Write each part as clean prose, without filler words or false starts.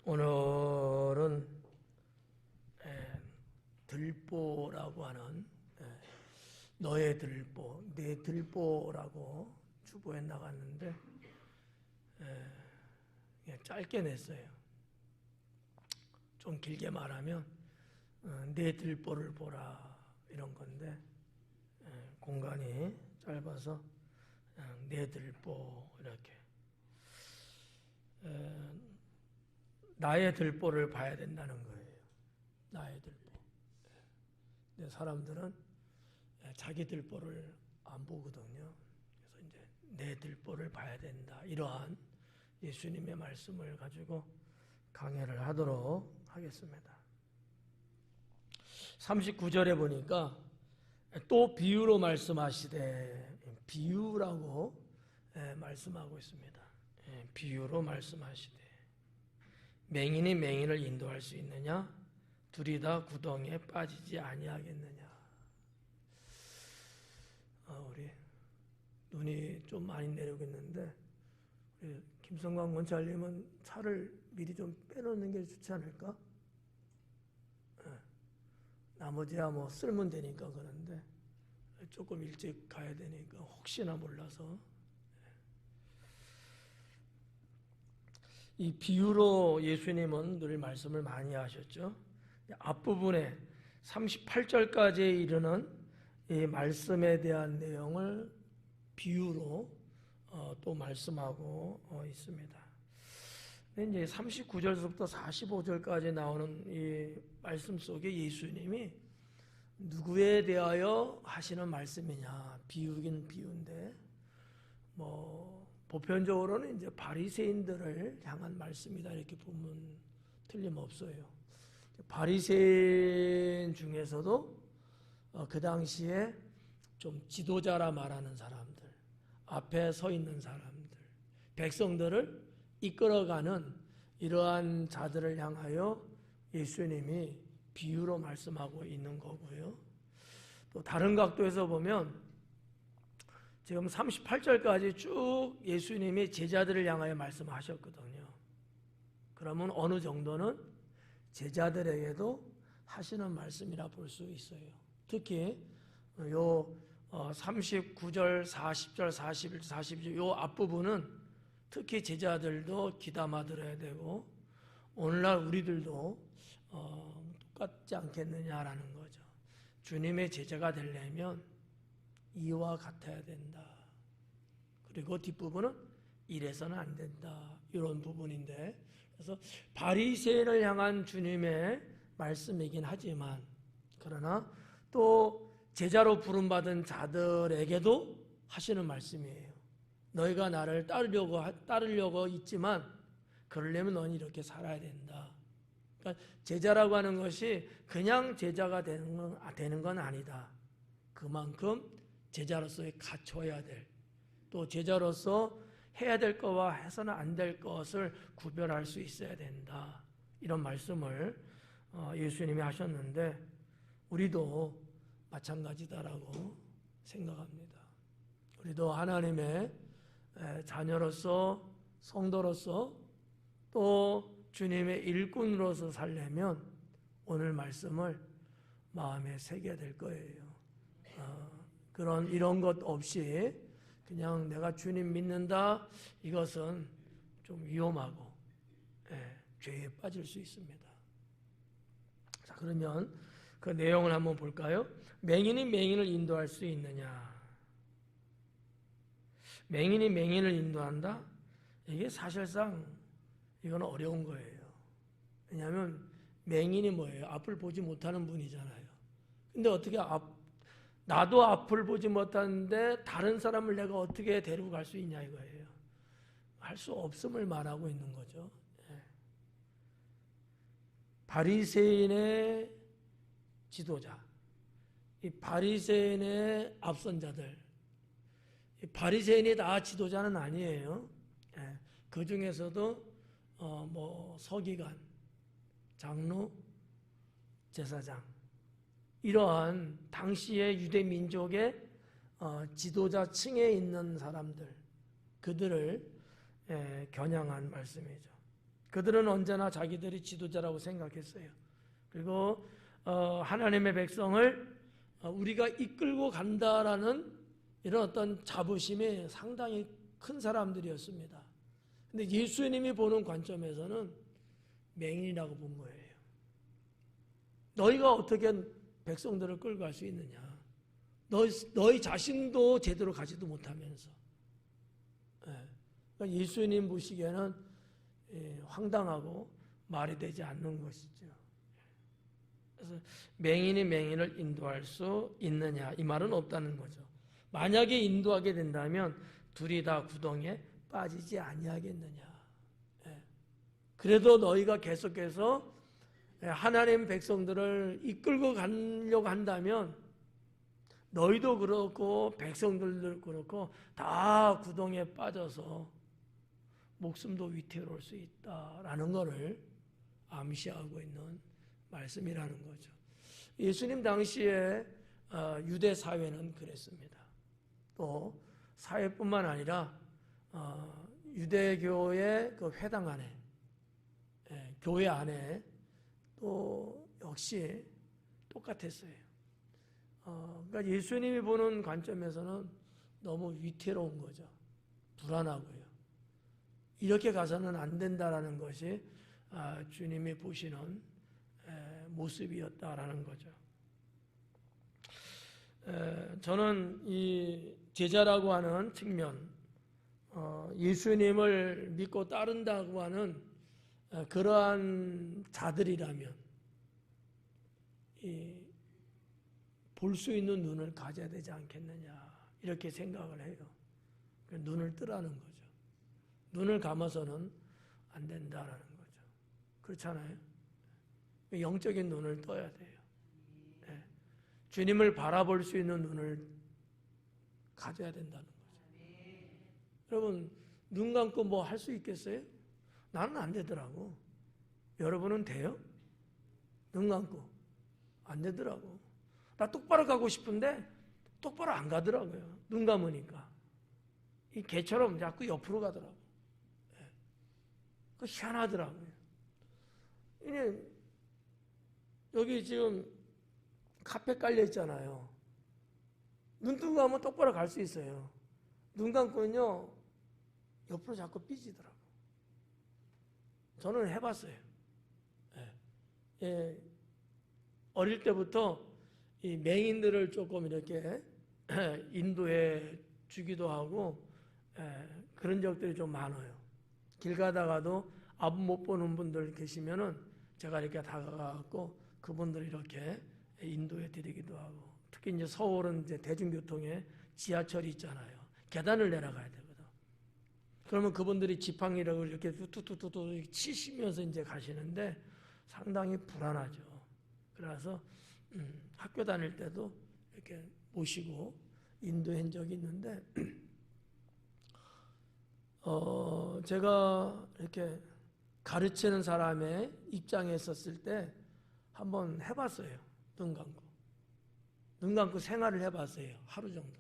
오늘은 들보라고 하는 너의 들보, 내 들보라고 주보에 나갔는데 짧게 냈어요. 좀 길게 말하면 내 들보를 보라 이런 건데 공간이 짧아서 내 들보 이렇게 나의 들보를 봐야 된다는 거예요. 나의 들보. 근데 사람들은 자기 들보를 안 보거든요. 그래서 이제 내 들보를 봐야 된다. 이러한 예수님의 말씀을 가지고 강해를 하도록 하겠습니다. 39절에 보니까 또 비유로 말씀하시되, 비유라고 말씀하고 있습니다. 비유로 말씀하시되 맹인이 맹인을 인도할 수 있느냐? 둘이 다 구덩이에 빠지지 아니하겠느냐? 우리 눈이 좀 많이 내리고 있는데 우리 김성광 원찰님은 차를 미리 좀 빼놓는 게 좋지 않을까? 나머지야 뭐 쓸면 되니까 그런데 조금 일찍 가야 되니까 혹시나 몰라서. 이 비유로 예수님은 늘 말씀을 많이 하셨죠. 앞부분에 38절까지 이르는 이 말씀에 대한 내용을 비유로 또 말씀하고 있습니다. 근데 이제 39절부터 45절까지 나오는 이 말씀 속에 예수님이 누구에 대하여 하시는 말씀이냐? 비유긴 비유인데 뭐 보편적으로는 이제 바리새인들을 향한 말씀이다 이렇게 보면 틀림없어요. 바리새인 중에서도 그 당시에 좀 지도자라 말하는 사람들, 앞에 서 있는 사람들, 백성들을 이끌어가는 이러한 자들을 향하여 예수님이 비유로 말씀하고 있는 거고요. 또 다른 각도에서 보면 지금 38절까지 쭉 예수님이 제자들을 향하여 말씀하셨거든요. 그러면 어느 정도는 제자들에게도 하시는 말씀이라 볼 수 있어요. 특히 요 39절, 40절, 41절, 42절 요 앞부분은 특히 제자들도 귀담아 들어야 되고 오늘날 우리들도 똑같지 않겠느냐라는 거죠. 주님의 제자가 되려면 이와 같아야 된다. 그리고 뒷부분은 이래서는 안 된다. 이런 부분인데 그래서 바리새인을 향한 주님의 말씀이긴 하지만 그러나 또 제자로 부름받은 자들에게도 하시는 말씀이에요. 너희가 나를 따르려고 있지만 그러려면 너는 이렇게 살아야 된다. 그러니까 제자라고 하는 것이 그냥 제자가 되는 건 아니다. 그만큼 제자로서의 갖춰야 될, 또 제자로서 해야 될 것과 해서는 안 될 것을 구별할 수 있어야 된다. 이런 말씀을 예수님이 하셨는데 우리도 마찬가지다라고 생각합니다. 우리도 하나님의 자녀로서 성도로서 또 주님의 일꾼으로서 살려면 오늘 말씀을 마음에 새겨야 될 거예요. 이런 것 없이 그냥 내가 주님 믿는다 이것은 좀 위험하고 죄에 빠질 수 있습니다. 자, 그러면 그 내용을 한번 볼까요? 맹인이 맹인을 인도할 수 있느냐? 맹인이 맹인을 인도한다? 이게 사실상 이건 어려운 거예요. 왜냐하면 맹인이 뭐예요? 앞을 보지 못하는 분이잖아요. 근데 어떻게 나도 앞을 보지 못하는데 다른 사람을 내가 어떻게 데리고 갈 수 있냐 이거예요. 할 수 없음을 말하고 있는 거죠. 바리새인의 지도자, 이 바리새인의 앞선 자들, 이 바리새인이 다 지도자는 아니에요. 그 중에서도 뭐 서기관, 장로, 제사장 이러한 당시의 유대 민족의 지도자층에 있는 사람들 그들을 겨냥한 말씀이죠. 그들은 언제나 자기들이 지도자라고 생각했어요. 그리고 하나님의 백성을 우리가 이끌고 간다라는 이런 어떤 자부심이 상당히 큰 사람들이었습니다. 근데 예수님이 보는 관점에서는 맹인이라고 본 거예요. 너희가 어떻게 백성들을 끌고 갈 수 있느냐? 너희 자신도 제대로 가지도 못하면서. 그러니까 예수님 보시기에는 황당하고 말이 되지 않는 것이죠. 그래서 맹인이 맹인을 인도할 수 있느냐? 이 말은 없다는 거죠. 만약에 인도하게 된다면 둘이 다 구덩이에 빠지지 아니하겠느냐? 그래도 너희가 계속해서 하나님 백성들을 이끌고 가려고 한다면 너희도 그렇고 백성들도 그렇고 다 구덩이에 빠져서 목숨도 위태로울 수 있다라는 것을 암시하고 있는 말씀이라는 거죠. 예수님 당시에 유대 사회는 그랬습니다. 또 사회뿐만 아니라 유대교의 그 회당 안에, 교회 안에 또 역시 똑같았어요. 그러니까 예수님이 보는 관점에서는 너무 위태로운 거죠. 불안하고요. 이렇게 가서는 안 된다라는 것이 주님이 보시는 모습이었다라는 거죠. 저는 이 제자라고 하는 측면, 예수님을 믿고 따른다고 하는 그러한 자들이라면 볼 수 있는 눈을 가져야 되지 않겠느냐 이렇게 생각을 해요. 눈을 뜨라는 거죠. 눈을 감아서는 안 된다라는 거죠. 그렇잖아요. 영적인 눈을 떠야 돼요. 주님을 바라볼 수 있는 눈을 가져야 된다는 거죠. 여러분, 눈 감고 뭐 할 수 있겠어요? 나는 안 되더라고. 여러분은 돼요? 눈 감고 안 되더라고. 나 똑바로 가고 싶은데 똑바로 안 가더라고요. 눈 감으니까. 이 개처럼 자꾸 옆으로 가더라고. 그 희한하더라고요. 여기 지금 카페 깔려 있잖아요. 눈 뜨고 가면 똑바로 갈 수 있어요. 눈 감고는요, 옆으로 자꾸 삐지더라고. 저는 해봤어요. 어릴 때부터 이 맹인들을 조금 이렇게 인도해 주기도 하고 그런 적들이 좀 많아요. 길 가다가도 앞 못 보는 분들 계시면은 제가 이렇게 다가가고 그분들 이렇게 인도해 드리기도 하고, 특히 이제 서울은 이제 대중교통에 지하철이 있잖아요. 계단을 내려가야 되거든. 그러면 그분들이 지팡이를 이렇게 뚜뚜뚜뚜 치시면서 이제 가시는데 상당히 불안하죠. 그래서 학교 다닐 때도 이렇게 모시고 인도한 적이 있는데, 제가 이렇게 가르치는 사람의 입장에 있었을 때 한번 해봤어요. 눈 감고 생활을 해봤어요. 하루 정도.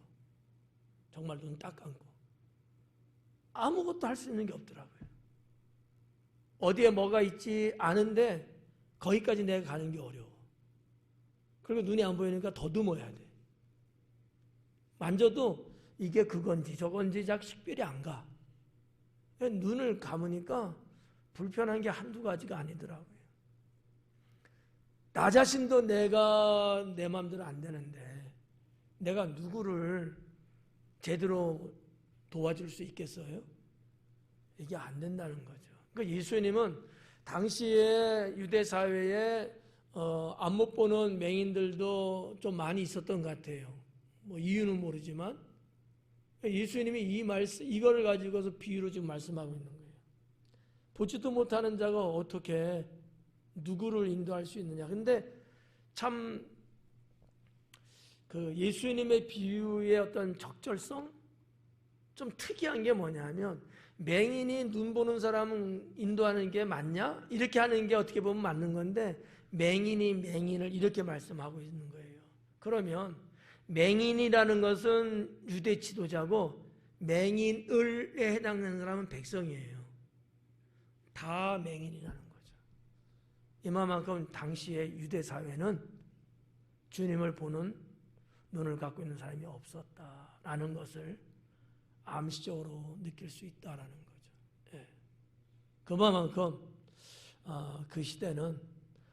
정말 눈 딱 감고. 아무것도 할 수 있는 게 없더라고요. 어디에 뭐가 있지 않은데 거기까지 내가 가는 게 어려워. 그리고 눈이 안 보이니까 더듬어야 돼. 만져도 이게 그건지 저건지 잘 식별이 안 가. 눈을 감으니까 불편한 게 한두 가지가 아니더라고요. 나 자신도 내가 내 마음대로 안 되는데 내가 누구를 제대로 도와줄 수 있겠어요? 이게 안 된다는 거죠. 그러니까 예수님은 당시에 유대 사회에 안 못 보는 맹인들도 좀 많이 있었던 것 같아요. 뭐 이유는 모르지만 예수님이 이거를 가지고서 비유로 지금 말씀하고 있는 거예요. 보지도 못하는 자가 어떻게 누구를 인도할 수 있느냐. 근데 참 그 예수님의 비유의 어떤 적절성? 좀 특이한 게 뭐냐면, 맹인이 눈 보는 사람은 인도하는 게 맞냐? 이렇게 하는 게 어떻게 보면 맞는 건데, 맹인이 맹인을 이렇게 말씀하고 있는 거예요. 그러면 맹인이라는 것은 유대 지도자고 맹인을에 해당하는 사람은 백성이에요. 다 맹인이라는 거죠. 이만큼 당시의 유대 사회는 주님을 보는 눈을 갖고 있는 사람이 없었다라는 것을 암시적으로 느낄 수 있다라는 거죠. 예. 그만큼 그 시대는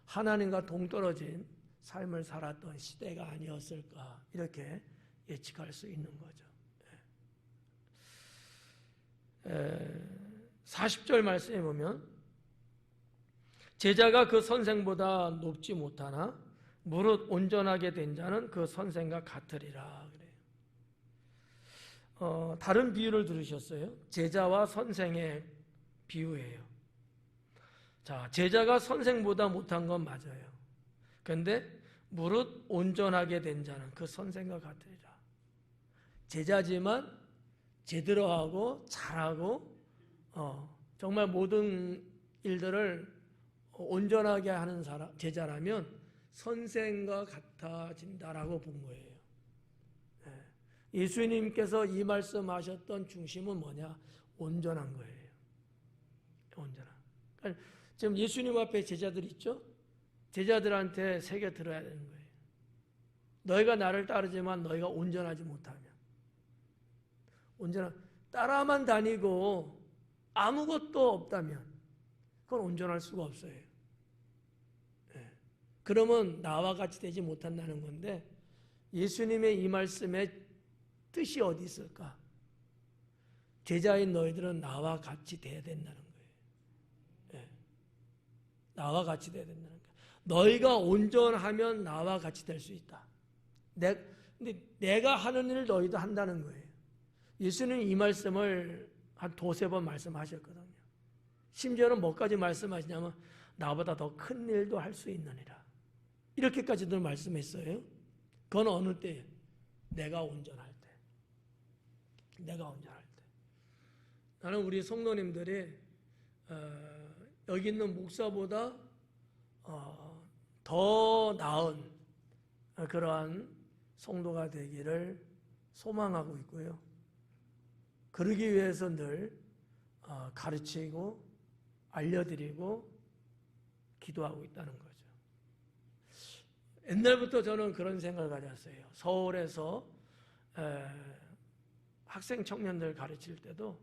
하나님과 동떨어진 삶을 살았던 시대가 아니었을까 이렇게 예측할 수 있는 거죠. 40절 말씀에 보면 제자가 그 선생보다 높지 못하나 무릇 온전하게 된 자는 그 선생과 같으리라 그래요. 다른 비유를 들으셨어요? 제자와 선생의 비유예요. 자, 제자가 선생보다 못한 건 맞아요. 그런데 무릇 온전하게 된 자는 그 선생과 같으리라. 제자지만 제대로 하고 잘하고 정말 모든 일들을 온전하게 하는 사람, 제자라면 선생과 같아진다라고 본 거예요. 예수님께서 이 말씀하셨던 중심은 뭐냐? 온전한 거예요. 온전한. 그러니까 지금 예수님 앞에 제자들 있죠? 제자들한테 새겨 들어야 되는 거예요. 너희가 나를 따르지만 너희가 온전하지 못하면, 따라만 다니고 아무것도 없다면 그건 온전할 수가 없어요. 그러면 나와 같이 되지 못한다는 건데, 예수님의 이 말씀의 뜻이 어디 있을까? 제자인 너희들은 나와 같이 돼야 된다는 거예요. 나와 같이 돼야 된다는 거예요. 너희가 온전하면 나와 같이 될 수 있다. 근데 내가 하는 일을 너희도 한다는 거예요. 예수는 이 말씀을 한 두세 번 말씀하셨거든요. 심지어는 뭐까지 말씀하시냐면 나보다 더 큰 일도 할 수 있느니라. 이렇게까지도 말씀했어요. 그건 어느 때예요? 내가 온전할 때. 내가 온전할 때. 나는 우리 성도님들이 여기 있는 목사보다 더 나은 그러한 성도가 되기를 소망하고 있고요. 그러기 위해서 늘 가르치고 알려드리고 기도하고 있다는 거죠. 옛날부터 저는 그런 생각을 가졌어요. 서울에서 학생 청년들 가르칠 때도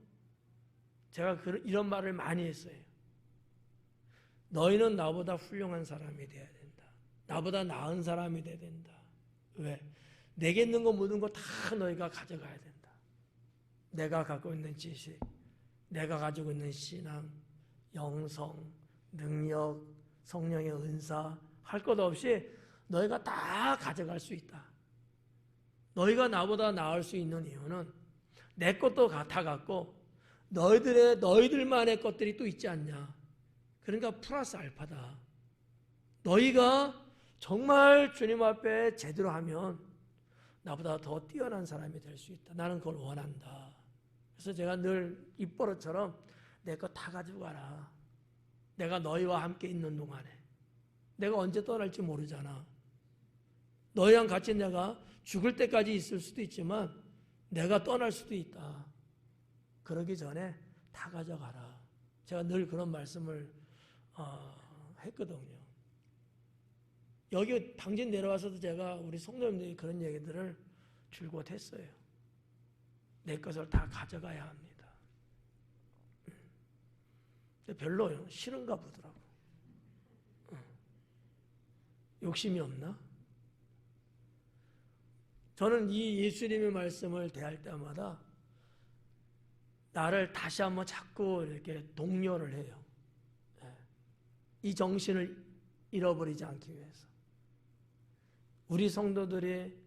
제가 이런 말을 많이 했어요. 너희는 나보다 훌륭한 사람이 돼야 된다. 나보다 나은 사람이 돼야 된다. 왜? 내게 있는 거 모든 거 다 너희가 가져가야 된다. 내가 갖고 있는 지식, 내가 가지고 있는 신앙, 영성, 능력, 성령의 은사 할 것 없이 너희가 다 가져갈 수 있다. 너희가 나보다 나을 수 있는 이유는 내 것도 다 갖고 너희들만의 것들이 또 있지 않냐. 그러니까 플러스 알파다. 너희가 정말 주님 앞에 제대로 하면 나보다 더 뛰어난 사람이 될 수 있다. 나는 그걸 원한다. 그래서 제가 늘 입버릇처럼 내 거 다 가지고 가라. 내가 너희와 함께 있는 동안에 내가 언제 떠날지 모르잖아. 너희랑 같이 내가 죽을 때까지 있을 수도 있지만 내가 떠날 수도 있다. 그러기 전에 다 가져가라. 제가 늘 그런 말씀을 했거든요. 여기 당진 내려와서도 제가 우리 성도님들이 그런 얘기들을 줄곧 했어요. 내 것을 다 가져가야 합니다. 근데 별로 싫은가 보더라고. 욕심이 없나? 저는 이 예수님의 말씀을 대할 때마다 나를 다시 한번 자꾸 이렇게 독려를 해요. 이 정신을 잃어버리지 않기 위해서. 우리 성도들이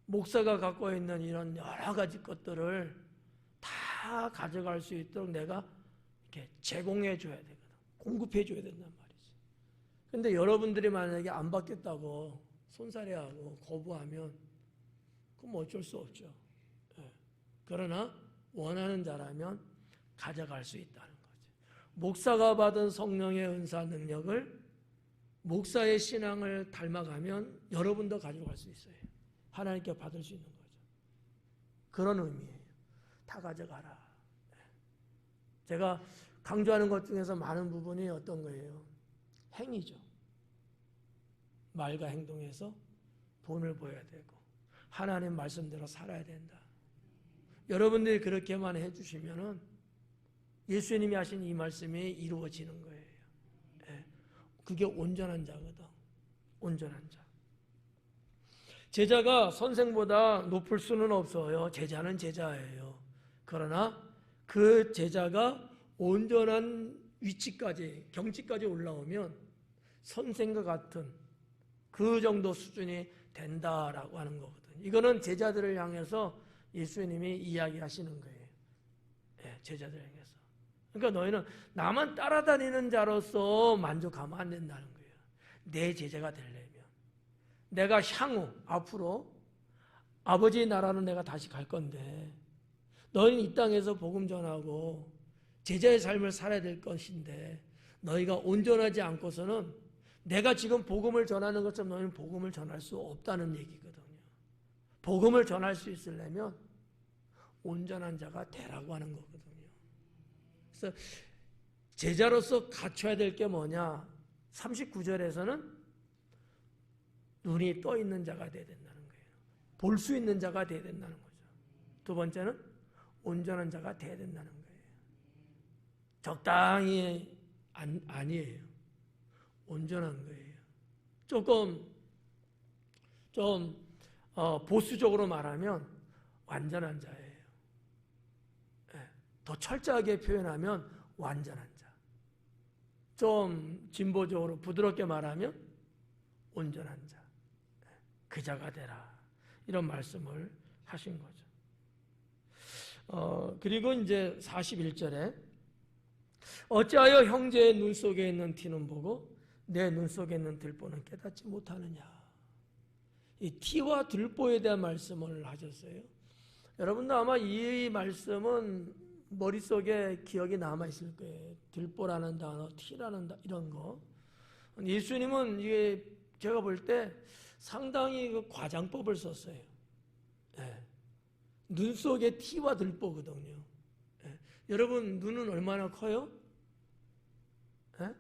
목사가 갖고 있는 이런 여러 가지 것들을 다 가져갈 수 있도록 내가 이렇게 제공해 줘야 되거든. 공급해 줘야 된단 말이지. 근데 여러분들이 만약에 안 받겠다고 손사래하고 거부하면 그럼 어쩔 수 없죠. 그러나 원하는 자라면 가져갈 수 있다는 거죠. 목사가 받은 성령의 은사 능력을 목사의 신앙을 닮아가면 여러분도 가져갈 수 있어요. 하나님께 받을 수 있는 거죠. 그런 의미예요. 다 가져가라. 제가 강조하는 것 중에서 많은 부분이 어떤 거예요? 행위죠. 말과 행동에서 본을 보여야 되고 하나님 말씀대로 살아야 된다. 여러분들이 그렇게만 해주시면은 예수님이 하신 이 말씀이 이루어지는 거예요. 예. 그게 온전한 자거든. 온전한 자. 제자가 선생보다 높을 수는 없어요. 제자는 제자예요. 그러나 그 제자가 온전한 위치까지, 경지까지 올라오면 선생과 같은 그 정도 수준이 된다라고 하는 거거든요. 이거는 제자들을 향해서 예수님이 이야기하시는 거예요. 네, 제자들을 향해서. 그러니까 너희는 나만 따라다니는 자로서 만족하면 안 된다는 거예요. 내 제자가 되려면. 내가 향후, 앞으로 아버지의 나라로 내가 다시 갈 건데 너희는 이 땅에서 복음 전하고 제자의 삶을 살아야 될 것인데 너희가 온전하지 않고서는 내가 지금 복음을 전하는 것처럼 너희는 복음을 전할 수 없다는 얘기거든요. 복음을 전할 수 있으려면 온전한 자가 되라고 하는 거거든요. 그래서 제자로서 갖춰야 될 게 뭐냐? 39절에서는 눈이 떠 있는 자가 되어야 된다는 거예요. 볼 수 있는 자가 되어야 된다는 거죠. 두 번째는 온전한 자가 되어야 된다는 거예요. 적당히 아니에요. 온전한 거예요. 좀 보수적으로 말하면 완전한 자예요. 더 철저하게 표현하면 완전한 자. 좀 진보적으로 부드럽게 말하면 온전한 자. 그 자가 되라. 이런 말씀을 하신 거죠. 그리고 이제 41절에 어찌하여 형제의 눈 속에 있는 티는 보고 내 눈 속에 있는 들보는 깨닫지 못하느냐. 이 티와 들보에 대한 말씀을 하셨어요. 여러분도 아마 이 말씀은 머릿속에 기억이 남아있을 거예요. 들보라는 단어, 티라는 단어, 이런 거. 예수님은 이게 제가 볼 때 상당히 그 과장법을 썼어요. 예. 눈 속에 티와 들보거든요. 예. 여러분 눈은 얼마나 커요? 예?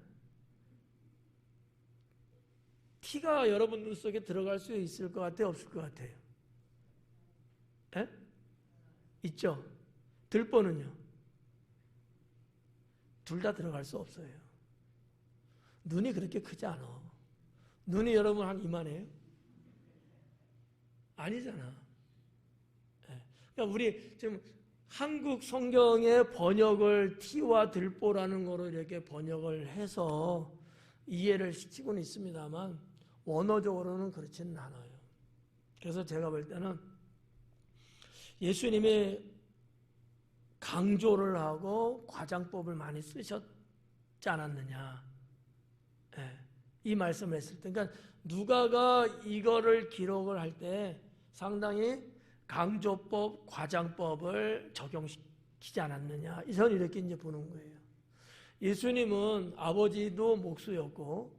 티가 여러분 눈 속에 들어갈 수 있을 것 같아요? 없을 것 같아요? 예? 있죠? 들보는요? 둘 다 들어갈 수 없어요. 눈이 그렇게 크지 않아. 눈이 여러분 한 이만해요? 아니잖아. 예. 그러니까 우리 지금 한국 성경의 번역을 티와 들보라는 거로 이렇게 번역을 해서 이해를 시키고는 있습니다만 원어적으로는 그렇지는 않아요. 그래서 제가 볼 때는 예수님이 강조를 하고 과장법을 많이 쓰셨지 않았느냐. 예. 이 말씀을 했을 때, 그러니까 누가가 이거를 기록을 할 때 상당히 강조법, 과장법을 적용시키지 않았느냐. 저는 이렇게 이제 보는 거예요. 예수님은 아버지도 목수였고,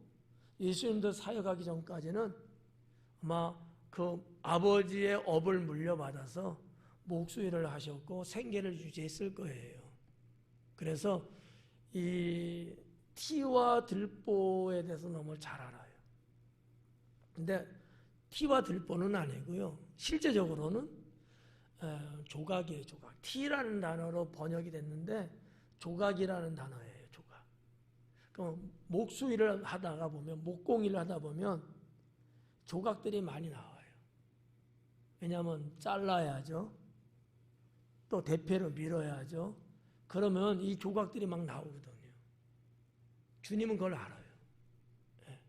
예수님도 사역하기 전까지는 아마 그 아버지의 업을 물려받아서 목수 일을 하셨고 생계를 유지했을 거예요. 그래서 이 티와 들보에 대해서 너무 잘 알아요. 근데 티와 들보는 아니고요. 실제적으로는 조각이에요. 조각. 티라는 단어로 번역이 됐는데 조각이라는 단어예요. 조각. 그럼 목수 일을 하다가 보면 목공 일을 하다 보면 조각들이 많이 나와요. 왜냐하면 잘라야죠. 또 대패로 밀어야죠. 그러면 이 조각들이 막 나오거든요. 주님은 그걸 알아요. 예.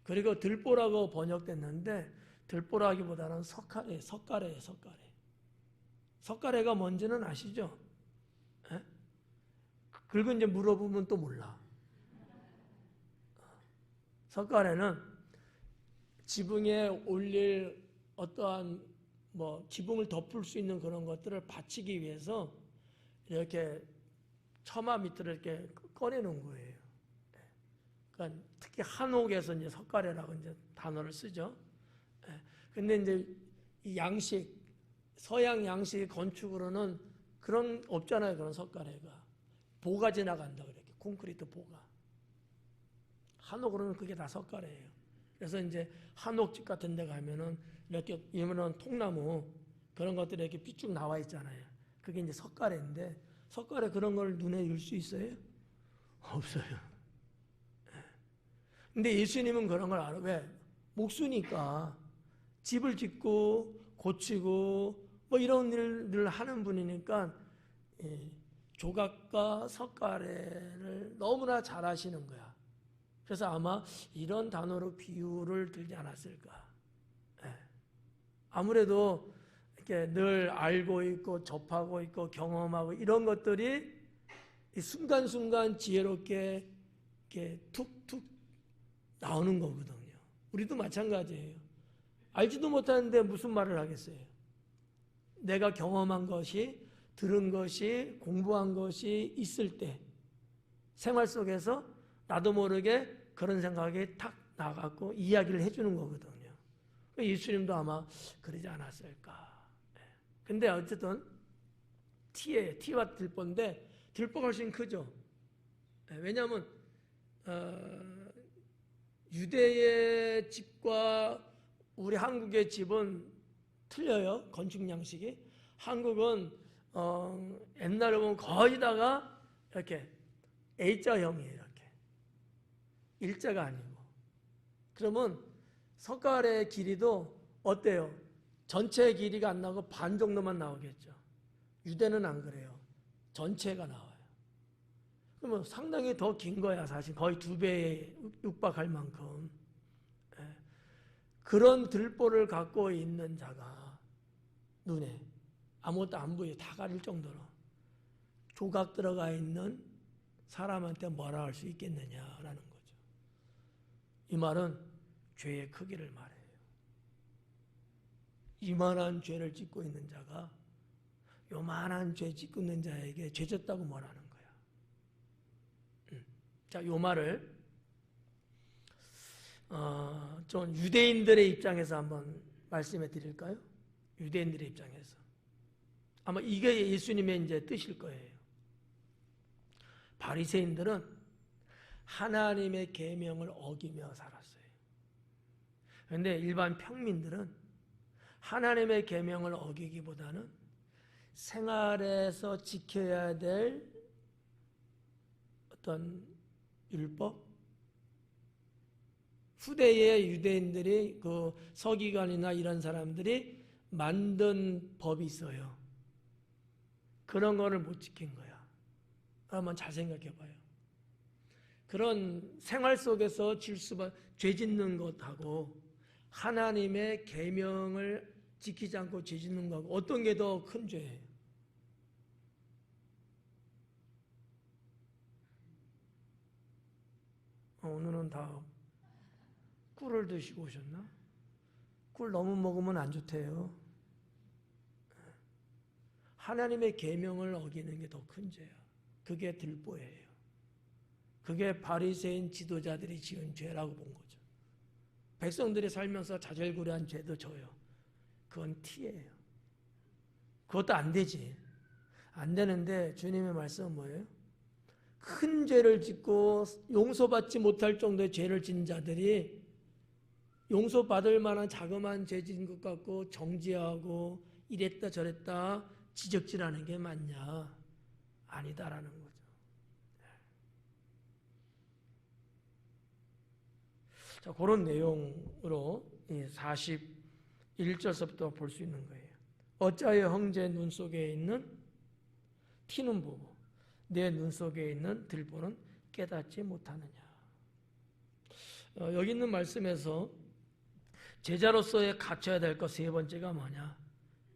그리고 들보라고 번역됐는데 들보라기보다는 석가래예요. 석가래예요. 석가래. 석가래가 뭔지는 아시죠? 예? 그리고 이제 물어보면 또 몰라. 석가래는 지붕에 올릴 어떠한 지붕을 덮을 수 있는 그런 것들을 받치기 위해서 이렇게 처마 밑으로 이렇게 꺼내놓은 거예요. 그러니까 특히 한옥에서 이제 석가래라고 이제 단어를 쓰죠. 근데 이제 이 서양 양식 건축으로는 그런 없잖아요. 그런 석가래가. 보가 지나간다 그래. 콘크리트 보가. 한옥으로는 그게 다 석가래예요. 그래서 이제 한옥집 같은 데 가면은 이렇게 이면은 통나무 그런 것들이 이렇게 삐쭉 나와 있잖아요. 그게 이제 석가래인데 석가래 그런 걸 눈에 익을 수 있어요? 없어요. 근데 예수님은 그런 걸 알아. 왜? 목수니까 집을 짓고 고치고 뭐 이런 일을 하는 분이니까 조각과 석가래를 너무나 잘 아시는 거야. 그래서 아마 이런 단어로 비유를 들지 않았을까. 아무래도 이렇게 늘 알고 있고 접하고 있고 경험하고 이런 것들이 순간순간 지혜롭게 이렇게 툭툭 나오는 거거든요. 우리도 마찬가지예요. 알지도 못하는데 무슨 말을 하겠어요. 내가 경험한 것이, 들은 것이, 공부한 것이 있을 때 생활 속에서 나도 모르게 그런 생각이 탁 나가고 이야기를 해주는 거거든요. 예수님도 아마 그러지 않았을까. 근데 어쨌든 티예요. 티와 들보인데 들보가 훨씬 크죠. 왜냐하면 유대의 집과 우리 한국의 집은 틀려요. 건축 양식이. 한국은 옛날에 보면 거의 다가 이렇게 A자형이에요. 이렇게 일자가 아니고. 그러면 석가래의 길이도 어때요? 전체 길이가 안 나오고 반 정도만 나오겠죠. 유대는 안 그래요. 전체가 나와요. 그러면 상당히 더 긴 거야. 사실 거의 2배에 육박할 만큼. 그런 들보를 갖고 있는 자가 눈에 아무것도 안 보여요. 다 가릴 정도로 조각 들어가 있는 사람한테 뭐라 할 수 있겠느냐라는 거죠. 이 말은 죄의 크기를 말해요. 이만한 죄를 짓고 있는 자가 요만한 죄 짓고 있는 자에게 죄졌다고 뭐라는 거야. 자, 요 말을 좀 유대인들의 입장에서 한번 말씀해 드릴까요? 유대인들의 입장에서. 아마 이게 예수님의 이제 뜻일 거예요. 바리새인들은 하나님의 계명을 어기며 살았어요. 그런데 일반 평민들은 하나님의 계명을 어기기보다는 생활에서 지켜야 될 어떤 율법, 후대의 유대인들이 그 서기관이나 이런 사람들이 만든 법이 있어요. 그런 거를 못 지킨 거야. 한번 잘 생각해 봐요. 그런 생활 속에서 죄 짓는 것하고 하나님의 계명을 지키지 않고 죄 짓는 거하고 어떤 게 더 큰 죄예요? 오늘은 다 꿀을 드시고 오셨나? 꿀 너무 먹으면 안 좋대요. 하나님의 계명을 어기는 게 더 큰 죄야. 그게 들보예요. 그게 바리새인 지도자들이 지은 죄라고 본 거죠. 백성들이 살면서 자잘구레한 죄도 져요. 그건 티예요. 그것도 안 되지. 안 되는데 주님의 말씀은 뭐예요? 큰 죄를 짓고 용서받지 못할 정도의 죄를 지은 자들이 용서받을 만한 자그마한 죄 지은 것 같고 정죄하고 이랬다 저랬다 지적질하는 게 맞냐? 아니다라는 거죠. 자, 그런 내용으로 41절서부터 볼 수 있는 거예요. 어찌하여 형제 눈 속에 있는 티는 보고 내 눈 속에 있는 들보는 깨닫지 못하느냐. 여기 있는 말씀에서 제자로서의 갖춰야 될 것 세 번째가 뭐냐?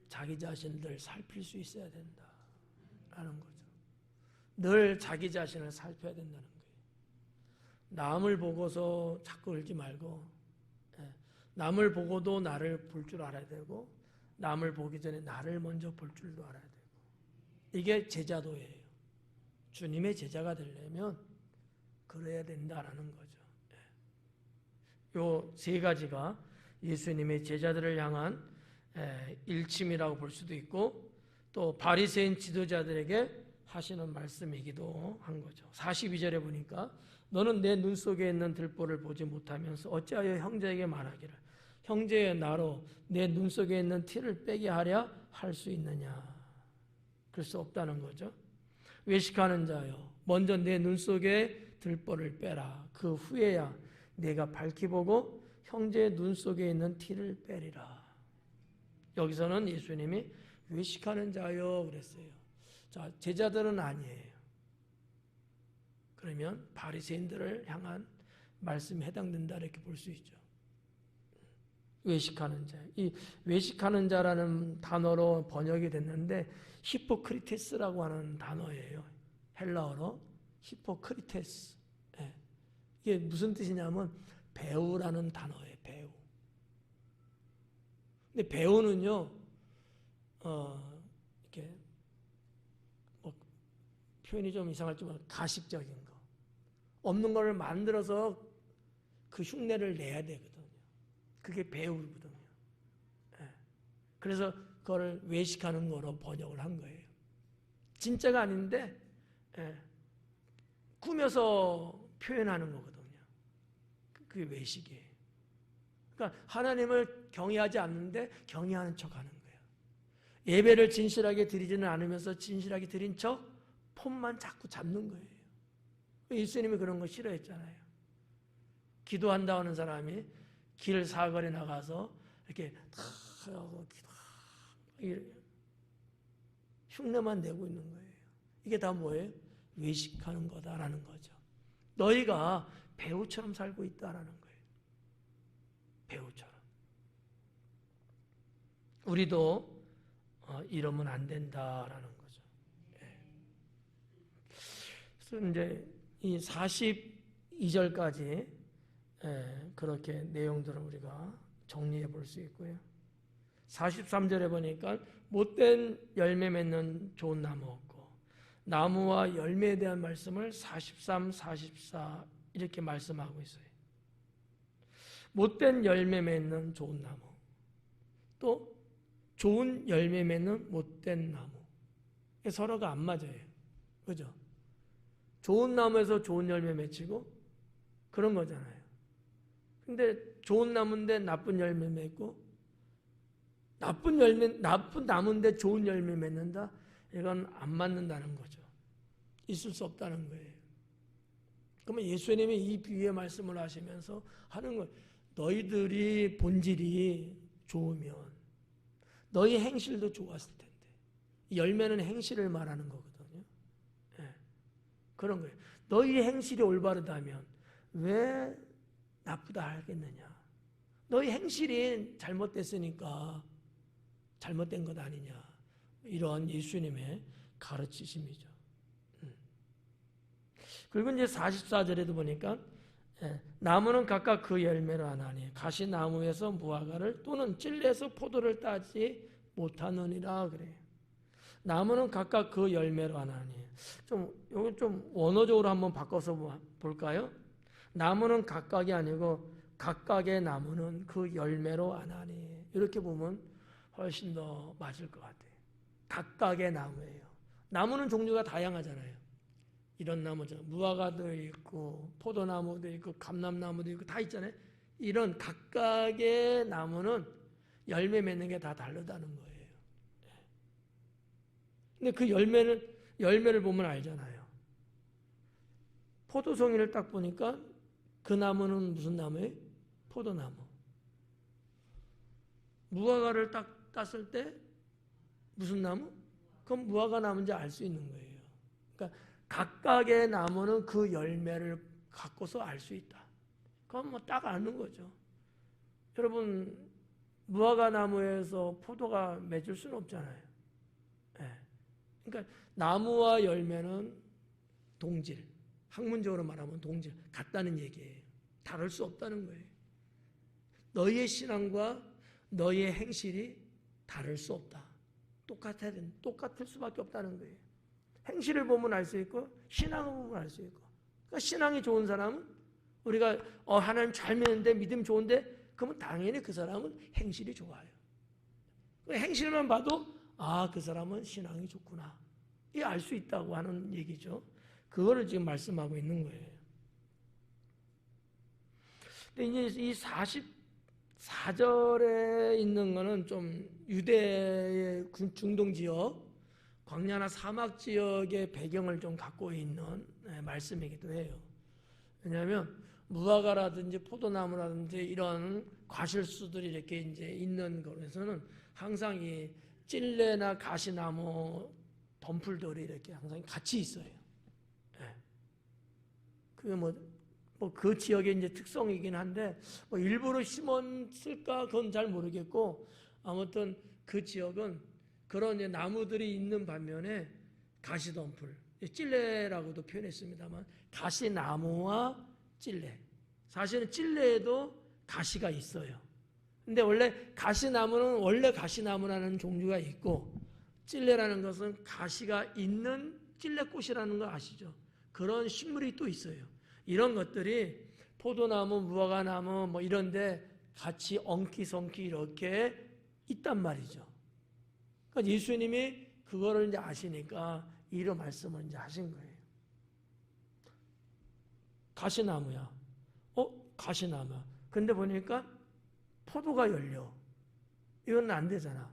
자기 자신을 살필 수 있어야 된다라는 거죠. 늘 자기 자신을 살펴야 된다는 거예요. 남을 보고서 자꾸 울지 말고 남을 보고도 나를 볼 줄 알아야 되고 남을 보기 전에 나를 먼저 볼 줄도 알아야 되고 이게 제자도예요. 주님의 제자가 되려면 그래야 된다라는 거죠. 요 세 가지가 예수님의 제자들을 향한 일침이라고 볼 수도 있고 또 바리새인 지도자들에게 하시는 말씀이기도 한 거죠. 42절에 보니까 너는 내 눈 속에 있는 들보를 보지 못하면서 어찌하여 형제에게 말하기를 형제의 나로 내 눈 속에 있는 티를 빼게 하랴 할 수 있느냐. 그럴 수 없다는 거죠. 외식하는 자여 먼저 내 눈 속에 들보를 빼라. 그 후에야 내가 밝히 보고 형제의 눈 속에 있는 티를 빼리라. 여기서는 예수님이 외식하는 자여 그랬어요. 자, 제자들은 아니에요. 그러면 바리새인들을 향한 말씀에 해당된다 이렇게 볼 수 있죠. 외식하는 자. 이 외식하는 자라는 단어로 번역이 됐는데 히포크리테스라고 하는 단어예요. 헬라어로 히포크리테스. 예. 이게 무슨 뜻이냐면 배우라는 단어예요. 배우. 근데 배우는요, 이렇게 뭐 표현이 좀 이상할지만 가식적인 거, 없는 거를 만들어서 그 흉내를 내야 되거든요. 그게 배우거든요. 예. 그래서 그걸 외식하는 거로 번역을 한 거예요. 진짜가 아닌데 꾸며서 표현하는 거거든요. 그게 외식이에요. 그러니까 하나님을 경외하지 않는데 경외하는 척하는 거예요. 예배를 진실하게 드리지는 않으면서 진실하게 드린 척 폼만 자꾸 잡는 거예요. 예수님이 그런 거 싫어했잖아요. 기도한다 하는 사람이 길 사거리 나가서 이렇게 흉내만 내고 있는 거예요. 이게 다 뭐예요? 외식하는 거다라는 거죠. 너희가 배우처럼 살고 있다라는 거예요. 배우처럼. 우리도 이러면 안 된다라는 거죠. 그래서 이제 이 42절까지 그렇게 내용들을 우리가 정리해 볼 수 있고요. 43절에 보니까 못된 열매 맺는 좋은 나무 없고 나무와 열매에 대한 말씀을 43, 44 이렇게 말씀하고 있어요. 못된 열매 맺는 좋은 나무 또 좋은 열매 맺는 못된 나무 서로가 안 맞아요. 그죠? 좋은 나무에서 좋은 열매 맺히고 그런 거잖아요. 근데 좋은 나무인데 나쁜 열매 맺고 나쁜 나무인데 좋은 열매 맺는다? 이건 안 맞는다는 거죠. 있을 수 없다는 거예요. 그러면 예수님이 이 비유의 말씀을 하시면서 하는 거예요. 너희들이 본질이 좋으면 너희 행실도 좋았을 텐데. 열매는 행실을 말하는 거거든요. 그런 거예요. 너희 행실이 올바르다면 왜 나쁘다 하겠느냐. 너희 행실이 잘못됐으니까 잘못된 것 아니냐. 이런 예수님의 가르치심이죠. 그리고 이제 44절에도 보니까 나무는 각각 그 열매를 하나니 가시나무에서 무화과를 또는 찔레에서 포도를 따지 못하느니라 그래요. 나무는 각각 그 열매로 하나니 여기 좀 원어적으로 한번 바꿔서 볼까요? 나무는 각각이 아니고 각각의 나무는 그 열매로 하나니 이렇게 보면 훨씬 더 맞을 것 같아요. 각각의 나무예요. 나무는 종류가 다양하잖아요. 이런 나무죠. 무화과도 있고 포도나무도 있고 감람나무도 있고 다 있잖아요. 이런 각각의 나무는 열매 맺는 게 다 다르다는 거예요. 근데 그 열매를 보면 알잖아요. 포도송이를 딱 보니까 그 나무는 무슨 나무예요? 포도나무. 무화과를 딱 땄을 때 무슨 나무? 그럼 무화과 나무인지 알 수 있는 거예요. 그러니까 각각의 나무는 그 열매를 갖고서 알 수 있다. 그럼 뭐 딱 아는 거죠. 여러분 무화과 나무에서 포도가 맺을 수는 없잖아요. 그러니까 나무와 열매는 동질. 학문적으로 말하면 동질. 같다는 얘기예요. 다를 수 없다는 거예요. 너희의 신앙과 너희의 행실이 다를 수 없다. 똑같을 수밖에 없다는 거예요. 행실을 보면 알 수 있고 신앙을 보면 알 수 있고. 그러니까 신앙이 좋은 사람은 우리가 하나님 잘 믿는데 믿음 좋은데 그러면 당연히 그 사람은 행실이 좋아요. 행실만 봐도 그 사람은 신앙이 좋구나. 이 알 수 있다고 하는 얘기죠. 그거를 지금 말씀하고 있는 거예요. 근데 이제 이 44절에 있는 거는 좀 유대의 중동 지역, 광야나 사막 지역의 배경을 좀 갖고 있는 말씀이기도 해요. 왜냐하면 무화과라든지 포도나무라든지 이런 과실수들이 이렇게 이제 있는 곳에서는 항상 이 찔레나 가시나무 덤풀들이 이렇게 항상 같이 있어요. 그게 그 지역의 이제 특성이긴 한데, 일부러 심었을까? 그건 잘 모르겠고, 아무튼 그 지역은 그런 이제 나무들이 있는 반면에 가시덤풀, 찔레라고도 표현했습니다만, 가시나무와 찔레. 사실은 찔레에도 가시가 있어요. 근데 원래 가시나무는 원래 가시나무라는 종류가 있고, 찔레라는 것은 가시가 있는 찔레꽃이라는 거 아시죠? 그런 식물이 또 있어요. 이런 것들이 포도나무, 무화과나무 이런데 같이 엉키성키 이렇게 있단 말이죠. 그러니까 예수님이 그거를 이제 아시니까 이런 말씀을 이제 하신 거예요. 가시나무야. 가시나무야. 근데 보니까 포도가 열려. 이건 안 되잖아.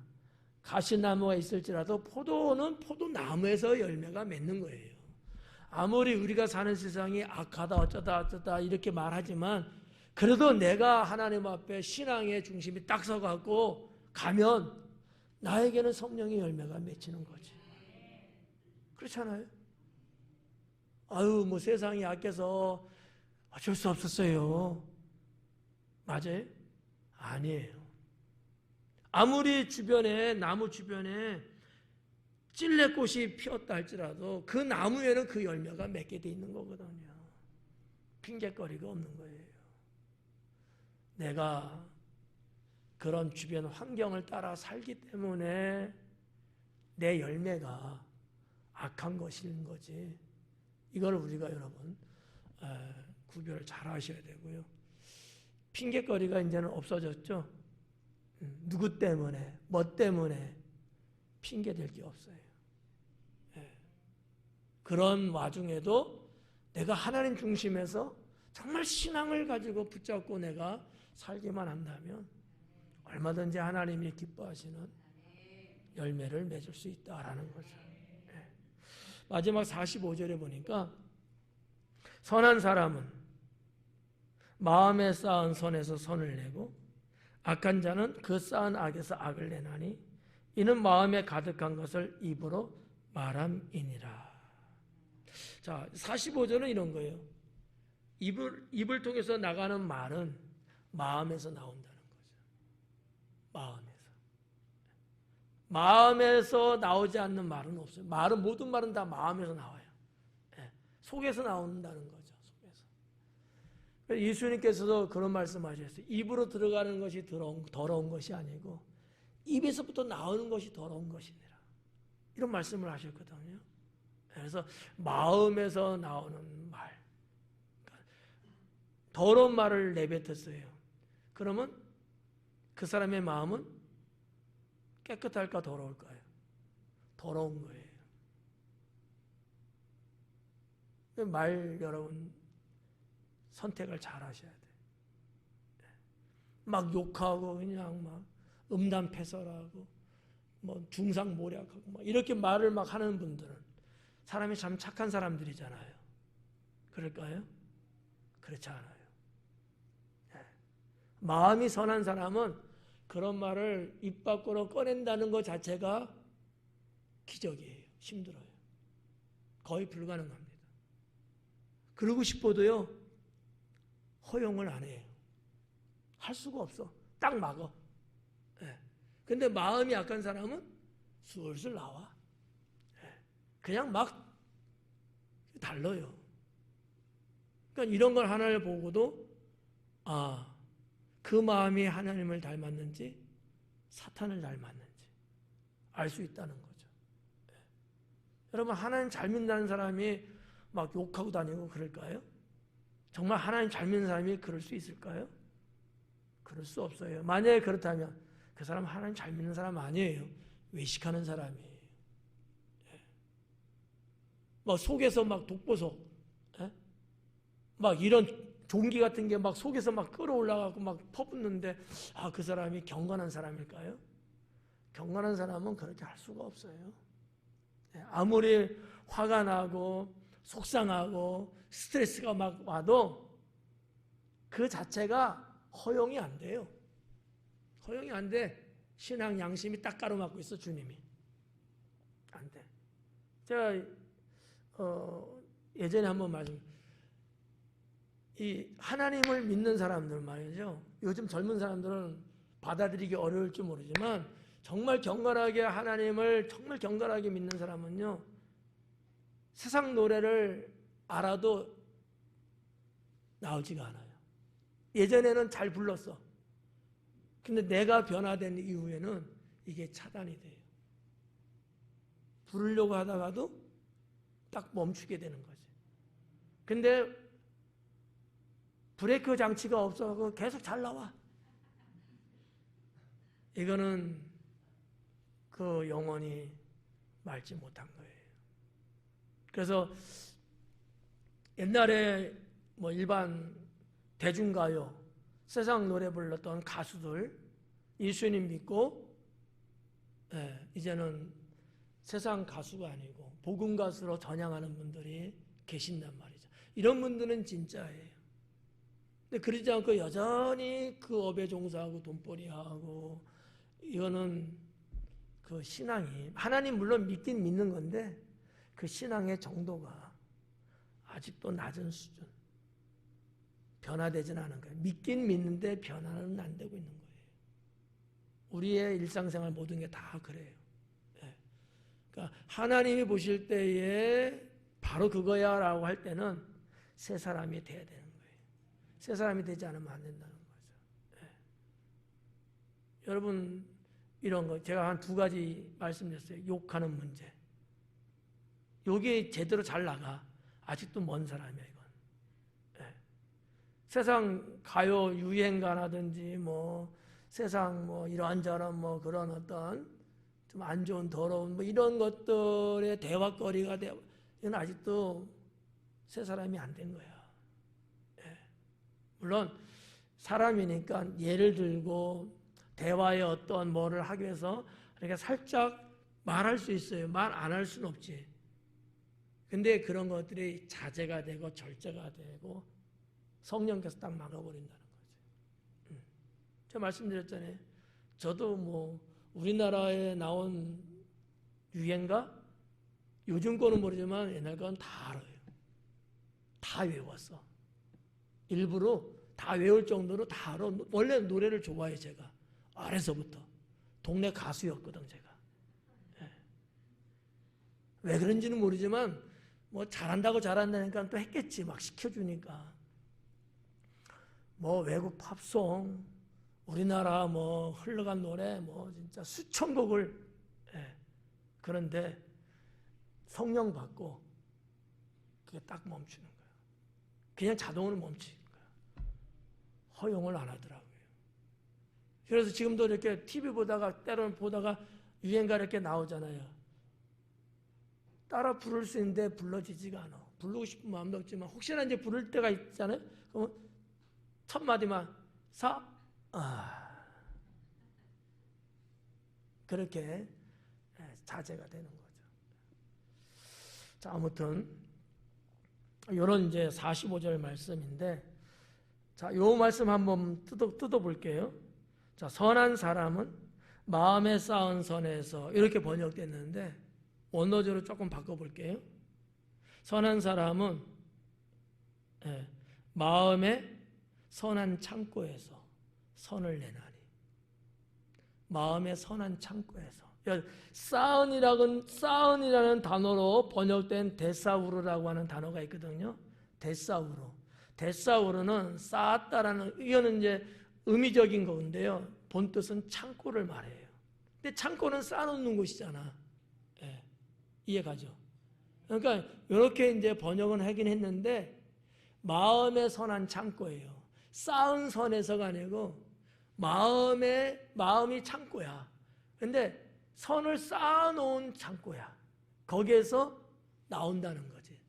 가시나무가 있을지라도 포도는 포도나무에서 열매가 맺는 거예요. 아무리 우리가 사는 세상이 악하다 어쩌다 이렇게 말하지만 그래도 내가 하나님 앞에 신앙의 중심이 딱 서갖고 가면 나에게는 성령의 열매가 맺히는 거지. 그렇잖아요. 세상이 약해서 어쩔 수 없었어요. 맞아요? 아니에요. 아무리 나무 주변에 찔레꽃이 피었다 할지라도 그 나무에는 그 열매가 맺게 돼 있는 거거든요. 핑계거리가 없는 거예요. 내가 그런 주변 환경을 따라 살기 때문에 내 열매가 악한 것인 거지. 이걸 우리가 여러분 구별을 잘 하셔야 되고요. 핑계거리가 이제는 없어졌죠. 누구 때문에, 뭐 때문에 핑계댈 게 없어요. 그런 와중에도 내가 하나님 중심에서 정말 신앙을 가지고 붙잡고 내가 살기만 한다면 얼마든지 하나님이 기뻐하시는 열매를 맺을 수 있다라는 거죠. 마지막 45절에 보니까 선한 사람은 마음에 쌓은 선에서 선을 내고 악한 자는 그 쌓은 악에서 악을 내나니 이는 마음에 가득한 것을 입으로 말함이니라. 자, 45절은 이런 거예요. 입을 통해서 나가는 말은 마음에서 나온다는 거죠. 마음에서 나오지 않는 말은 없어요. 모든 말은 다 마음에서 나와요. 속에서 나온다는 거죠. 속에서. 예수님께서도 그런 말씀하셨어요. 입으로 들어가는 것이 더러운 것이 아니고 입에서부터 나오는 것이 더러운 것이니라. 이런 말씀을 하셨거든요. 그래서 마음에서 나오는 말, 그러니까 더러운 말을 내뱉었어요. 그러면 그 사람의 마음은 깨끗할까 더러울까요? 더러운 거예요. 여러분 선택을 잘 하셔야 돼요. 막 욕하고 그냥 막 음담패설하고 중상모략하고 이렇게 말을 막 하는 분들은 사람이 참 착한 사람들이잖아요. 그럴까요? 그렇지 않아요. 마음이 선한 사람은 그런 말을 입 밖으로 꺼낸다는 것 자체가 기적이에요. 힘들어요. 거의 불가능합니다. 그러고 싶어도요, 허용을 안 해요. 할 수가 없어. 딱 막어. 근데 마음이 약한 사람은 술술 나와. 그냥 막 달라요. 그러니까 이런 걸 하나를 보고도 그 마음이 하나님을 닮았는지 사탄을 닮았는지 알 수 있다는 거죠. 여러분 하나님 잘 믿는 사람이 막 욕하고 다니고 그럴까요? 정말 하나님 잘 믿는 사람이 그럴 수 있을까요? 그럴 수 없어요. 만약에 그렇다면 그 사람 하나님 잘 믿는 사람 아니에요. 외식하는 사람이에요. 막 속에서 막 독보속, 예? 막 이런 종기 같은 게 막 속에서 막 끌어올라가고 막 퍼붓는데, 아, 그 사람이 경건한 사람일까요? 경건한 사람은 그렇게 할 수가 없어요. 예, 아무리 화가 나고 속상하고 스트레스가 막 와도 그 자체가 허용이 안 돼요. 허용이 안 돼. 신앙 양심이 딱 가로막고 있어, 주님이. 안 돼. 제가 예전에 한번 이 하나님을 믿는 사람들 말이죠. 요즘 젊은 사람들은 받아들이기 어려울지 모르지만 정말 경건하게 하나님을 정말 경건하게 믿는 사람은요, 세상 노래를 알아도 나오지가 않아요. 예전에는 잘 불렀어. 근데 내가 변화된 이후에는 이게 차단이 돼요. 부르려고 하다가도 딱 멈추게 되는 거지. 근데 브레이크 장치가 없어서 계속 잘 나와. 이거는 그 영혼이 맑지 못한 거예요. 그래서 옛날에 뭐 일반 대중가요, 세상 노래 불렀던 가수들, 예수님 믿고, 이제는 세상 가수가 아니고 복음 가수로 전향하는 분들이 계신단 말이죠. 이런 분들은 진짜예요. 근데 그러지 않고 여전히 그 업에 종사하고 돈벌이하고, 이거는 그 신앙이, 하나님 물론 믿긴 믿는 건데 그 신앙의 정도가 아직도 낮은 수준, 변화되지는 않은 거예요. 믿긴 믿는데 변화는 안 되고 있는 거예요. 우리의 일상생활 모든 게 다 그래요. 그러니까 하나님이 보실 때에 바로 그거야 라고 할 때는 새 사람이 돼야 되는 거예요. 새 사람이 되지 않으면 안 된다는 거죠. 여러분, 이런 거 제가 한 2가지 말씀드렸어요. 욕하는 문제. 욕이 제대로 잘 나가. 아직도 먼 사람이야, 이건. 세상 가요 유행가라든지 뭐 세상 뭐 이런저런 뭐 그런 어떤 좀 안 좋은 더러운 뭐 이런 것들의 대화거리가 이건 아직도 새 사람이 안 된 거야. 물론 사람이니까 예를 들고 대화에 어떤 뭐를 하기 위해서 이렇게 살짝 말할 수 있어요. 말 안 할 수는 없지. 근데 그런 것들이 자제가 되고 절제가 되고 성령께서 딱 막아버린다는 거죠. 제가 말씀드렸잖아요. 저도 뭐 우리나라에 나온 유행가 요즘 거는 모르지만 옛날 거는 다 알아요. 다 외웠어. 일부러 다 외울 정도로 다 알아. 원래 노래를 좋아해 제가. 어려서부터. 동네 가수였거든 제가. 왜 그런지는 모르지만 뭐 잘한다고 잘한다니까 또 했겠지. 막 시켜주니까. 뭐 외국 팝송, 우리나라 뭐 흘러간 노래 뭐 진짜 수천 곡을. 그런데 성령 받고 그게 딱 멈추는 거예요. 그냥 자동으로 멈추는 거예요. 허용을 안 하더라고요. 그래서 지금도 이렇게 TV 보다가 때로는 보다가 유행가 이렇게 나오잖아요. 따라 부를 수 있는데 불러지지가 않아. 부르고 싶은 마음도 없지만 혹시나 이제 부를 때가 있잖아요. 그러면 첫 마디만 그렇게 자제가 되는 거죠. 자, 아무튼 이런 이제 45절 말씀인데, 자, 요 말씀 한번 뜯어 볼게요. 자, 선한 사람은 마음에 쌓은 선에서 이렇게 번역됐는데 원어적으로 조금 바꿔볼게요. 선한 사람은 마음에 선한 창고에서 선을 내나니. 마음의 선한 창고에서. 쌓은이라는 단어로 번역된 데사우르라고 하는 단어가 있거든요. 데사우르는 쌓았다라는, 이거는 이제 의미적인 건데요. 본뜻은 창고를 말해요. 근데 창고는 쌓아놓는 곳이잖아. 이해가죠? 그러니까 이렇게 이제 번역은 하긴 했는데 마음의 선한 창고예요. 쌓은 선에서가 아니고 마음이 창고야. 근데 선을 쌓아놓은 창고야. 거기에서 나온다는 거지.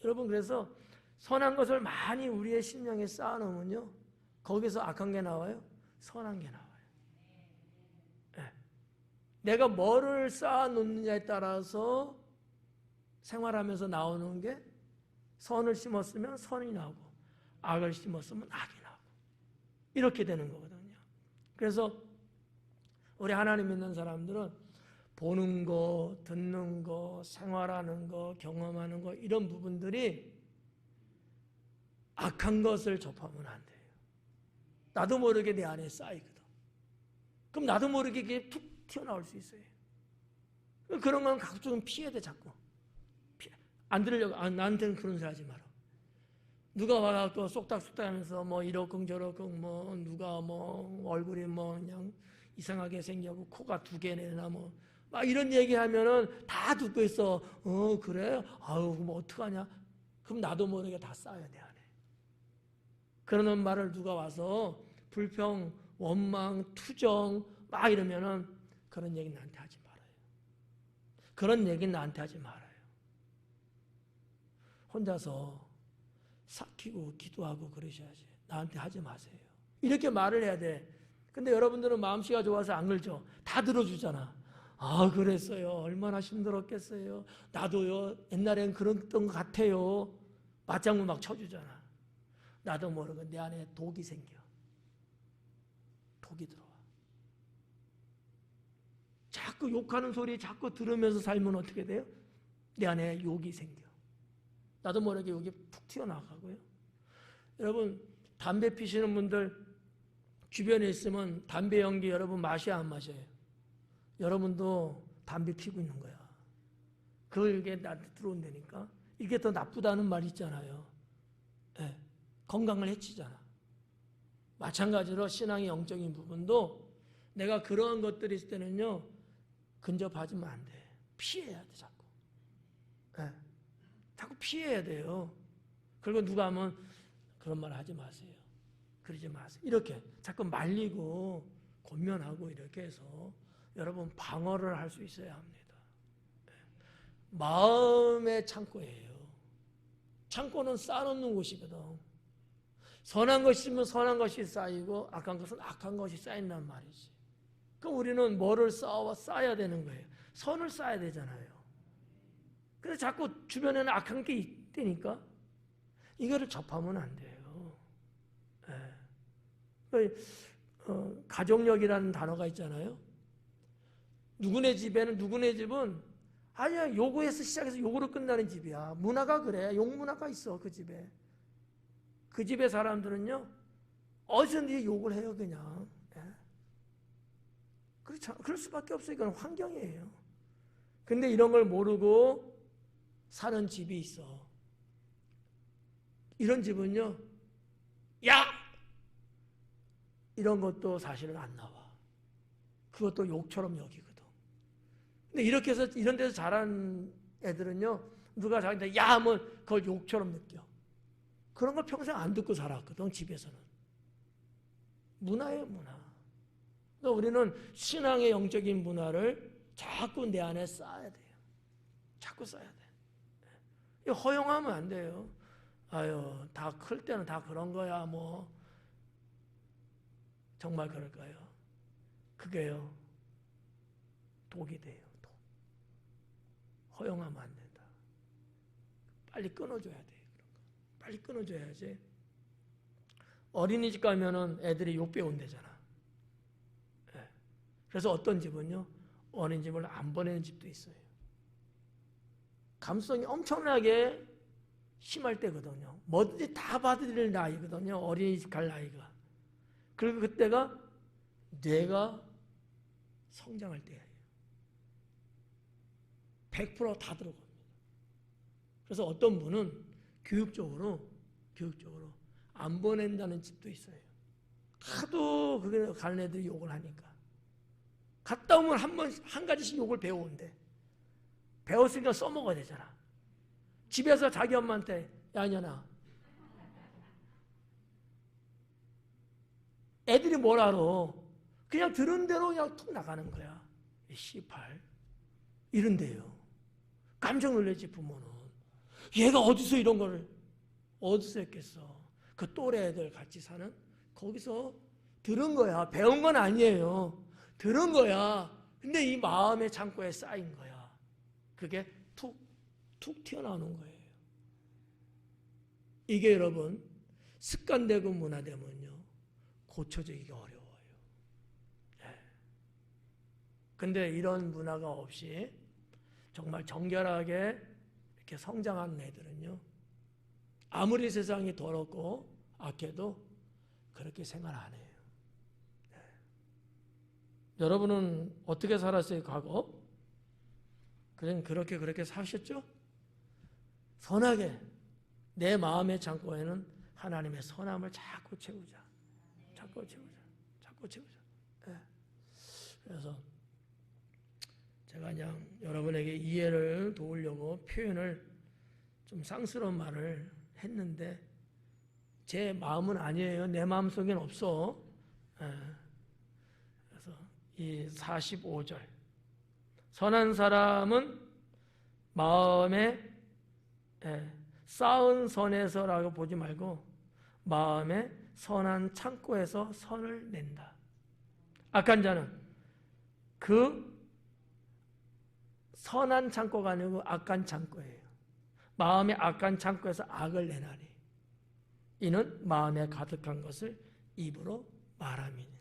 여러분, 그래서 선한 것을 많이 우리의 심령에 쌓아놓으면요, 거기서 악한 게 나와요? 선한 게 나와요. 네. 내가 뭐를 쌓아놓느냐에 따라서 생활하면서 나오는 게, 선을 심었으면 선이 나오고 악을 심었으면 악이 나오고 이렇게 되는 거거든요. 그래서 우리 하나님 믿는 사람들은 보는 거, 듣는 거, 생활하는 거, 경험하는 거, 이런 부분들이 악한 것을 접하면 안 돼요. 나도 모르게 내 안에 쌓이거든. 그럼 나도 모르게 이게 툭 튀어나올 수 있어요. 그런 건 각종 피해야 돼. 자꾸 안 들으려고. 나한테는 그런 소리 하지 마라. 누가 와서 쏙닥쏙닥 하면서 뭐 이러쿵 저러쿵, 뭐 누가 뭐 얼굴이 뭐 그냥 이상하게 생겨고 코가 2개나 뭐 막 이런 얘기하면은 다 듣고 있어. 그래? 아유, 뭐 어떡하냐? 그럼 나도 모르게 다 쌓여 내 안에. 그러는 말을 누가 와서 불평, 원망, 투정 막 이러면은 그런 얘기 나한테 하지 말아요. 그런 얘기 나한테 하지 말아요. 혼자서 삭히고 기도하고 그러셔야지. 나한테 하지 마세요. 이렇게 말을 해야 돼. 근데 여러분들은 마음씨가 좋아서 안 그러죠. 다 들어주잖아. 아, 그랬어요. 얼마나 힘들었겠어요. 나도요, 옛날엔 그랬던 것 같아요. 맞장구 막 쳐주잖아. 나도 모르고 내 안에 독이 생겨. 독이 들어와. 자꾸 욕하는 소리 자꾸 들으면서 살면 어떻게 돼요? 내 안에 욕이 생겨. 나도 모르게 욕이 푹 튀어나가고요. 여러분, 담배 피시는 분들 주변에 있으면 담배 연기 여러분 마셔야 안 마셔요? 여러분도 담배 피고 있는 거야. 그게 나한테 들어온다니까. 이게 더 나쁘다는 말 있잖아요. 네, 건강을 해치잖아. 마찬가지로 신앙의 영적인 부분도 내가 그러한 것들이 있을 때는요, 근접하지면 안 돼. 피해야 돼, 자꾸. 네, 자꾸 피해야 돼요. 그리고 누가 하면 그런 말 하지 마세요. 그러지 마세요. 이렇게 자꾸 말리고 권면하고 이렇게 해서 여러분 방어를 할 수 있어야 합니다. 마음의 창고예요. 창고는 쌓아놓는 곳이거든. 선한 것이면 선한 것이 쌓이고 악한 것은 악한 것이 쌓인단 말이지. 그럼 우리는 뭐를 쌓아야 되는 거예요? 선을 쌓아야 되잖아요. 근데 자꾸 주변에는 악한 게 있다니까 이거를 접하면 안 돼요. 가족력이라는 단어가 있잖아요. 누구네 집은 아니야, 요거에서 시작해서 요거로 끝나는 집이야. 문화가 그래. 욕 문화가 있어, 그 집에. 그 집의 사람들은요, 어디서든지 욕을 해요, 그냥. 그렇죠. 그럴 수밖에 없어요. 이건 환경이에요. 근데 이런 걸 모르고 사는 집이 있어. 이런 집은요, 야! 이런 것도 사실은 안 나와. 그것도 욕처럼 여기거든. 근데 이렇게 해서 이런 데서 자란 애들은요, 누가 자기한테 야 하면 그걸 욕처럼 느껴. 그런 걸 평생 안 듣고 살았거든, 집에서는. 문화예요, 문화. 그러니까 우리는 신앙의 영적인 문화를 자꾸 내 안에 쌓아야 돼요. 자꾸 쌓아야 돼. 허용하면 안 돼요. 아유, 다 클 때는 다 그런 거야, 뭐. 정말 그럴까요? 그게요, 독이 돼요. 독. 허용하면 안 된다. 빨리 끊어줘야 돼요. 빨리 끊어줘야지. 어린이집 가면은 애들이 욕 배운대잖아. 네. 그래서 어떤 집은요, 어린이집을 안 보내는 집도 있어요. 감수성이 엄청나게 심할 때거든요. 뭐든지 다 받아들일 나이거든요. 어린이집 갈 나이가. 그리고 그때가 뇌가 성장할 때예요. 100%다 들어갑니다. 그래서 어떤 분은 교육적으로 안 보낸다는 집도 있어요. 하도 그게 가는 애들이 욕을 하니까. 갔다 오면 한 가지씩 욕을 배워온대. 배웠으니까 써먹어야 되잖아. 집에서 자기 엄마한테 야 이년아, 애들이 뭘 알아? 그냥 들은 대로 그냥 툭 나가는 거야. C8 이런데요. 깜짝 놀라지 부모는. 얘가 어디서 이런 거를 어디서 했겠어. 그 또래 애들 같이 사는 거기서 들은 거야. 배운 건 아니에요. 들은 거야. 근데 이 마음의 창고에 쌓인 거야. 그게 툭 튀어나오는 거예요. 이게 여러분 습관되고 문화되면요 고쳐지기가 어려워요. 근데 이런 문화가 없이 정말 정결하게 이렇게 성장한 애들은요 아무리 세상이 더럽고 악해도 그렇게 생활 안 해요. 여러분은 어떻게 살았어요? 과거? 그냥 그렇게 사셨죠? 선하게 내 마음의 창고에는 하나님의 선함을 자꾸 채우자. 자꾸 채우자. 네. 그래서 제가 그냥 여러분에게 이해를 도우려고 표현을 좀 쌍스러운 말을 했는데 제 마음은 아니에요. 내 마음 속엔 없어. 네. 그래서 이 45절 선한 사람은 마음에 쌓은 선에서라고 보지 말고 마음에 선한 창고에서 선을 낸다. 악한 자는 그 선한 창고가 아니고 악한 창고예요. 마음의 악한 창고에서 악을 내나니 이는 마음에 가득한 것을 입으로 말함이니라.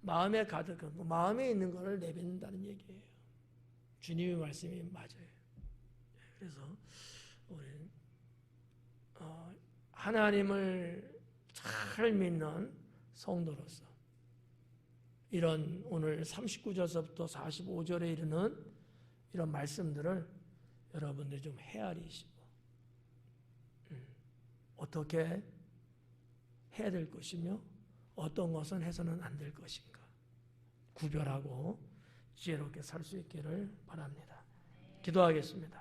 마음에 가득한 거, 마음에 있는 것을 내뱉는다는 얘기예요. 주님의 말씀이 맞아요. 그래서 우리 하나님을 잘 믿는 성도로서 이런 오늘 39절서부터 45절에 이르는 이런 말씀들을 여러분들이 좀 헤아리시고 어떻게 해야 될 것이며 어떤 것은 해서는 안 될 것인가 구별하고 지혜롭게 살 수 있기를 바랍니다. 기도하겠습니다.